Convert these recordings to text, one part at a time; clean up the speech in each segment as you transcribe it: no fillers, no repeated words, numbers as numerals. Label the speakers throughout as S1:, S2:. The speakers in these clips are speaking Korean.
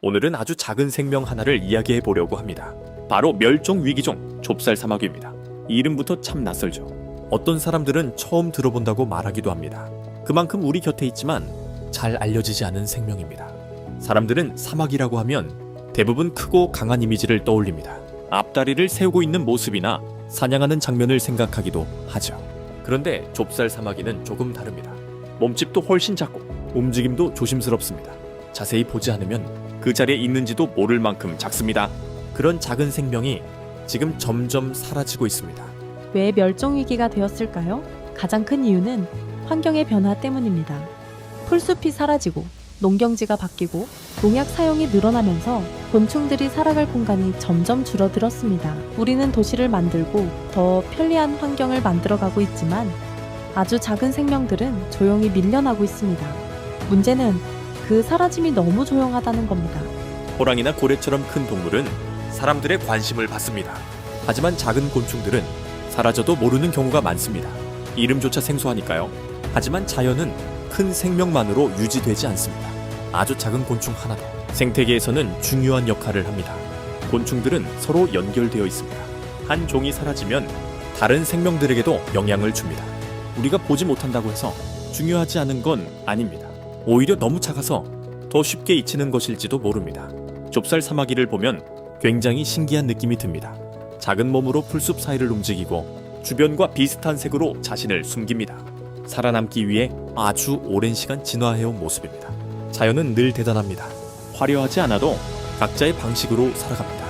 S1: 오늘은 아주 작은 생명 하나를 이야기해 보려고 합니다. 바로 멸종 위기종 좁쌀사마귀입니다. 이름부터 참 낯설죠. 어떤 사람들은 처음 들어본다고 말하기도 합니다. 그만큼 우리 곁에 있지만 잘 알려지지 않은 생명입니다. 사람들은 사마귀라고 하면 대부분 크고 강한 이미지를 떠올립니다. 앞다리를 세우고 있는 모습이나 사냥하는 장면을 생각하기도 하죠. 그런데 좁쌀사마귀는 조금 다릅니다. 몸집도 훨씬 작고 움직임도 조심스럽습니다. 자세히 보지 않으면 그 자리에 있는지도 모를 만큼 작습니다. 그런 작은 생명이 지금 점점 사라지고 있습니다.
S2: 왜 멸종위기가 되었을까요? 가장 큰 이유는 환경의 변화 때문입니다. 풀숲이 사라지고 농경지가 바뀌고 농약 사용이 늘어나면서 곤충들이 살아갈 공간이 점점 줄어들었습니다. 우리는 도시를 만들고 더 편리한 환경을 만들어가고 있지만 아주 작은 생명들은 조용히 밀려나고 있습니다. 문제는 그 사라짐이 너무 조용하다는 겁니다.
S1: 호랑이나 고래처럼 큰 동물은 사람들의 관심을 받습니다. 하지만 작은 곤충들은 사라져도 모르는 경우가 많습니다. 이름조차 생소하니까요. 하지만 자연은 큰 생명만으로 유지되지 않습니다. 아주 작은 곤충 하나도 생태계에서는 중요한 역할을 합니다. 곤충들은 서로 연결되어 있습니다. 한 종이 사라지면 다른 생명들에게도 영향을 줍니다. 우리가 보지 못한다고 해서 중요하지 않은 건 아닙니다. 오히려 너무 작아서 더 쉽게 잊히는 것일지도 모릅니다. 좁쌀사마귀를 보면 굉장히 신기한 느낌이 듭니다. 작은 몸으로 풀숲 사이를 움직이고 주변과 비슷한 색으로 자신을 숨깁니다. 살아남기 위해 아주 오랜 시간 진화해온 모습입니다. 자연은 늘 대단합니다. 화려하지 않아도 각자의 방식으로 살아갑니다.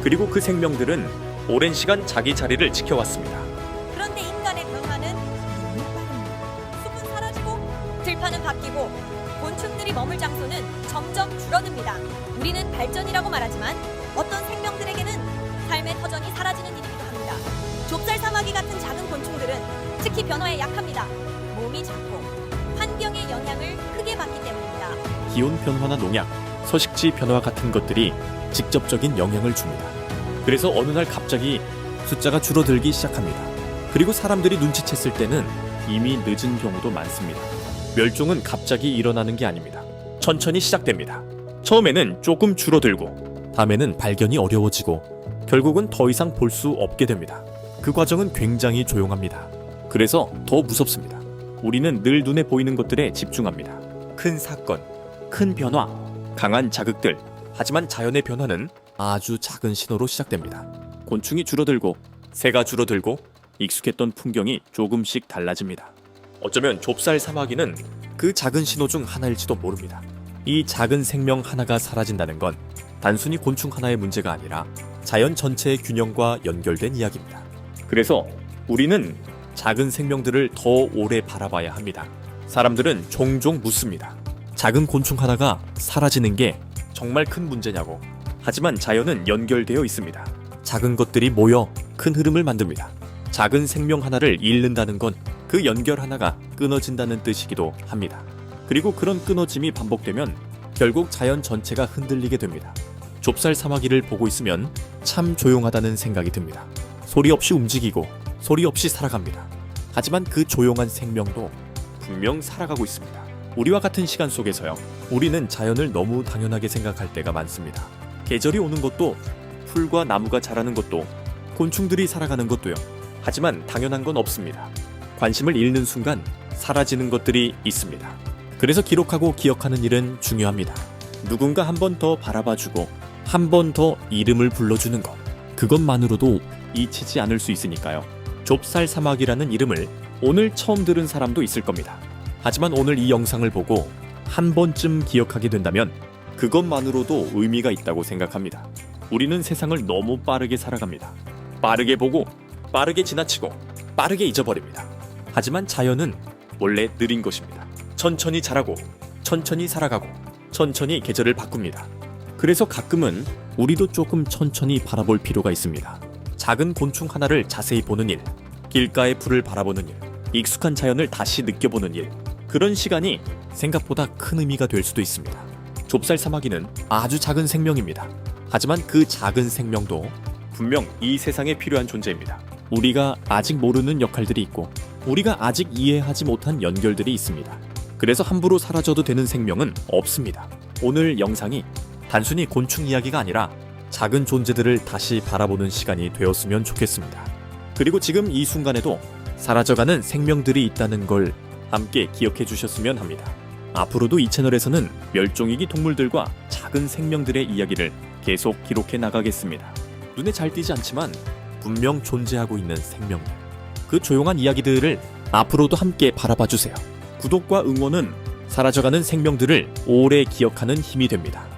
S1: 그리고 그 생명들은 오랜 시간 자기 자리를 지켜왔습니다.
S3: 그런데 인간의 변화는 너무 빠릅니다. 숲은 사라지고 들판은 바뀌고 곤충들이 머물 장소는 점점 줄어듭니다. 우리는 발전이라고 말하지만 어떤 생명들에게는 삶의 터전이 사라지는 일이기도 합니다. 좁쌀사마귀 같은 작은 곤충들은 특히 변화에 약합니다. 몸이 작고 환경의 영향을 크게 받기 때문입니다.
S1: 기온 변화나 농약, 서식지 변화 같은 것들이 직접적인 영향을 줍니다. 그래서 어느 날 갑자기 숫자가 줄어들기 시작합니다. 그리고 사람들이 눈치챘을 때는 이미 늦은 경우도 많습니다. 멸종은 갑자기 일어나는 게 아닙니다. 천천히 시작됩니다. 처음에는 조금 줄어들고 다음에는 발견이 어려워지고 결국은 더 이상 볼 수 없게 됩니다. 그 과정은 굉장히 조용합니다. 그래서 더 무섭습니다. 우리는 늘 눈에 보이는 것들에 집중합니다. 큰 사건, 큰 변화, 강한 자극들. 하지만 자연의 변화는 아주 작은 신호로 시작됩니다. 곤충이 줄어들고 새가 줄어들고 익숙했던 풍경이 조금씩 달라집니다. 어쩌면 좁쌀사마귀는 그 작은 신호 중 하나일지도 모릅니다. 이 작은 생명 하나가 사라진다는 건 단순히 곤충 하나의 문제가 아니라 자연 전체의 균형과 연결된 이야기입니다. 그래서 우리는 작은 생명들을 더 오래 바라봐야 합니다. 사람들은 종종 묻습니다. 작은 곤충 하나가 사라지는 게 정말 큰 문제냐고. 하지만 자연은 연결되어 있습니다. 작은 것들이 모여 큰 흐름을 만듭니다. 작은 생명 하나를 잃는다는 건 그 연결 하나가 끊어진다는 뜻이기도 합니다. 그리고 그런 끊어짐이 반복되면 결국 자연 전체가 흔들리게 됩니다. 좁쌀사마귀를 보고 있으면 참 조용하다는 생각이 듭니다. 소리 없이 움직이고 소리 없이 살아갑니다. 하지만 그 조용한 생명도 분명 살아가고 있습니다. 우리와 같은 시간 속에서요. 우리는 자연을 너무 당연하게 생각할 때가 많습니다. 계절이 오는 것도, 풀과 나무가 자라는 것도, 곤충들이 살아가는 것도요. 하지만 당연한 건 없습니다. 관심을 잃는 순간 사라지는 것들이 있습니다. 그래서 기록하고 기억하는 일은 중요합니다. 누군가 한 번 더 바라봐주고 한 번 더 이름을 불러주는 것. 그것만으로도 잊히지 않을 수 있으니까요. 좁쌀사마귀라는 이름을 오늘 처음 들은 사람도 있을 겁니다. 하지만 오늘 이 영상을 보고 한 번쯤 기억하게 된다면 그것만으로도 의미가 있다고 생각합니다. 우리는 세상을 너무 빠르게 살아갑니다. 빠르게 보고 빠르게 지나치고 빠르게 잊어버립니다. 하지만 자연은 원래 느린 것입니다. 천천히 자라고 천천히 살아가고 천천히 계절을 바꿉니다. 그래서 가끔은 우리도 조금 천천히 바라볼 필요가 있습니다. 작은 곤충 하나를 자세히 보는 일, 길가의 풀을 바라보는 일, 익숙한 자연을 다시 느껴보는 일. 그런 시간이 생각보다 큰 의미가 될 수도 있습니다. 좁쌀사마귀는 아주 작은 생명입니다. 하지만 그 작은 생명도 분명 이 세상에 필요한 존재입니다. 우리가 아직 모르는 역할들이 있고 우리가 아직 이해하지 못한 연결들이 있습니다. 그래서 함부로 사라져도 되는 생명은 없습니다. 오늘 영상이 단순히 곤충 이야기가 아니라 작은 존재들을 다시 바라보는 시간이 되었으면 좋겠습니다. 그리고 지금 이 순간에도 사라져가는 생명들이 있다는 걸 함께 기억해 주셨으면 합니다. 앞으로도 이 채널에서는 멸종위기 동물들과 작은 생명들의 이야기를 계속 기록해 나가겠습니다. 눈에 잘 띄지 않지만 분명 존재하고 있는 생명들, 그 조용한 이야기들을 앞으로도 함께 바라봐 주세요. 구독과 응원은 사라져가는 생명들을 오래 기억하는 힘이 됩니다.